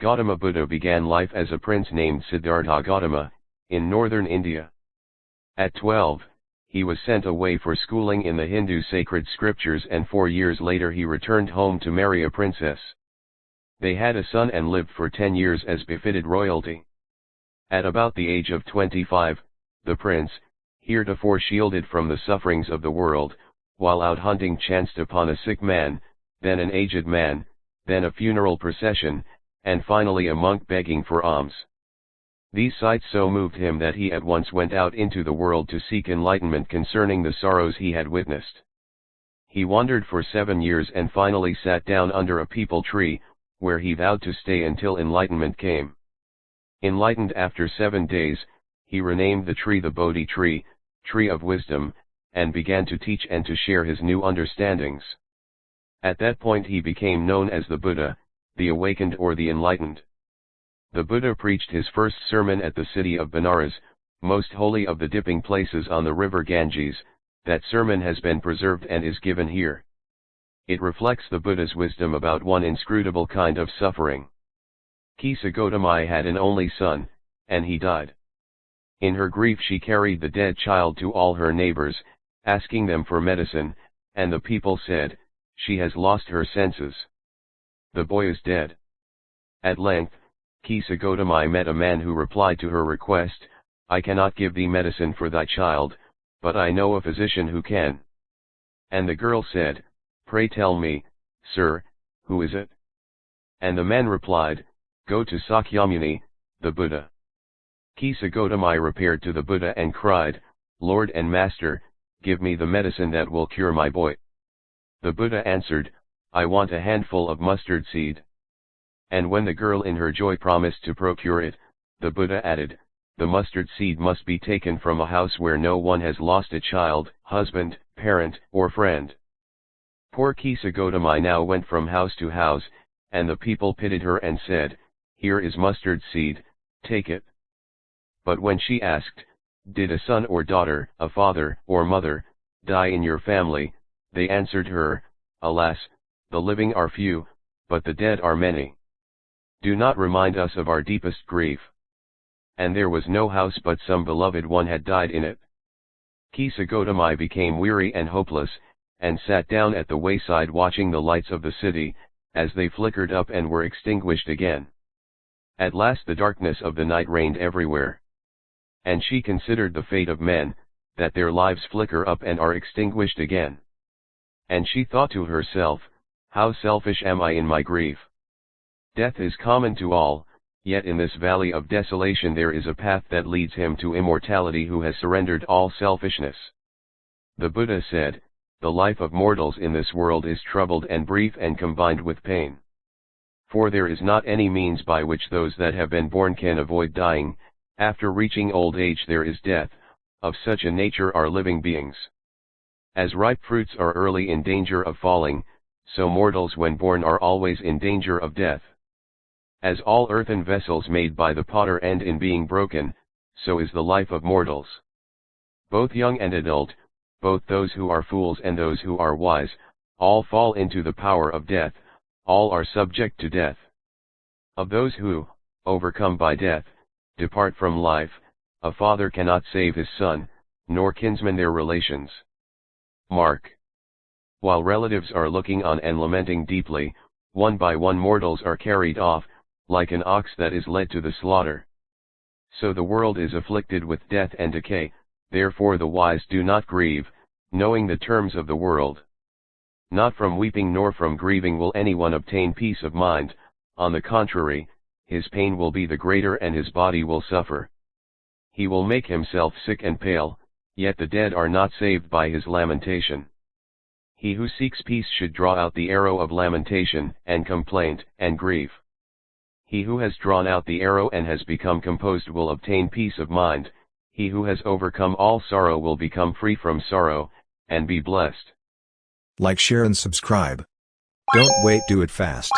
Gautama Buddha began life as a prince named Siddhartha Gautama, in northern India. At 12, he was sent away for schooling in the Hindu sacred scriptures, and 4 years later he returned home to marry a princess. They had a son and lived for 10 years as befitted royalty. At about the age of 25, the prince, heretofore shielded from the sufferings of the world, while out hunting chanced upon a sick man, then an aged man, then a funeral procession, and finally a monk begging for alms. These sights so moved him that he at once went out into the world to seek enlightenment concerning the sorrows he had witnessed. He wandered for 7 years and finally sat down under a peepal tree, where he vowed to stay until enlightenment came. Enlightened after 7 days, he renamed the tree the Bodhi tree, tree of wisdom, and began to teach and to share his new understandings. At that point he became known as the Buddha, the awakened or the enlightened. The Buddha preached his first sermon at the city of Baneras, most holy of the dipping places on the river Ganges. That sermon has been preserved and is given here. It reflects the Buddha's wisdom about one inscrutable kind of suffering. Kisa Gotami had an only son, and he died. In her grief she carried the dead child to all her neighbors, asking them for medicine, and the people said, "She has lost her senses. The boy is dead." At length, Kisa Gotami met a man who replied to her request, "I cannot give thee medicine for thy child, but I know a physician who can." And the girl said, "Pray tell me, sir, who is it?" And the man replied, "Go to Sakyamuni, the Buddha." Kisa Gotami repaired to the Buddha and cried, "Lord and Master, give me the medicine that will cure my boy." The Buddha answered, "I want a handful of mustard seed." And when the girl in her joy promised to procure it, the Buddha added, "The mustard seed must be taken from a house where no one has lost a child, husband, parent, or friend." Poor Kisa Gotami now went from house to house, and the people pitied her and said, "Here is mustard seed, take it." But when she asked, "Did a son or daughter, a father or mother, die in your family?" they answered her, "Alas, the living are few, but the dead are many. Do not remind us of our deepest grief." And there was no house but some beloved one had died in it. Kisa Gotami became weary and hopeless, and sat down at the wayside watching the lights of the city, as they flickered up and were extinguished again. At last the darkness of the night reigned everywhere. And she considered the fate of men, that their lives flicker up and are extinguished again. And she thought to herself, "How selfish am I in my grief. Death is common to all, yet in this valley of desolation there is a path that leads him to immortality who has surrendered all selfishness." The Buddha said, "The life of mortals in this world is troubled and brief and combined with pain. For there is not any means by which those that have been born can avoid dying. After reaching old age there is death. Of such a nature are living beings. As ripe fruits are early in danger of falling, so mortals when born are always in danger of death. As all earthen vessels made by the potter end in being broken, so is the life of mortals. Both young and adult, both those who are fools and those who are wise, all fall into the power of death, all are subject to death. Of those who, overcome by death, depart from life, a father cannot save his son, nor kinsmen their relations. Mark. While relatives are looking on and lamenting deeply, one by one mortals are carried off, like an ox that is led to the slaughter. So the world is afflicted with death and decay, therefore the wise do not grieve, knowing the terms of the world. Not from weeping nor from grieving will anyone obtain peace of mind, on the contrary, his pain will be the greater and his body will suffer. He will make himself sick and pale, yet the dead are not saved by his lamentation. He who seeks peace should draw out the arrow of lamentation, and complaint, and grief. He who has drawn out the arrow and has become composed will obtain peace of mind. He who has overcome all sorrow will become free from sorrow, and be blessed. Like, share and subscribe. Don't wait, do it fast.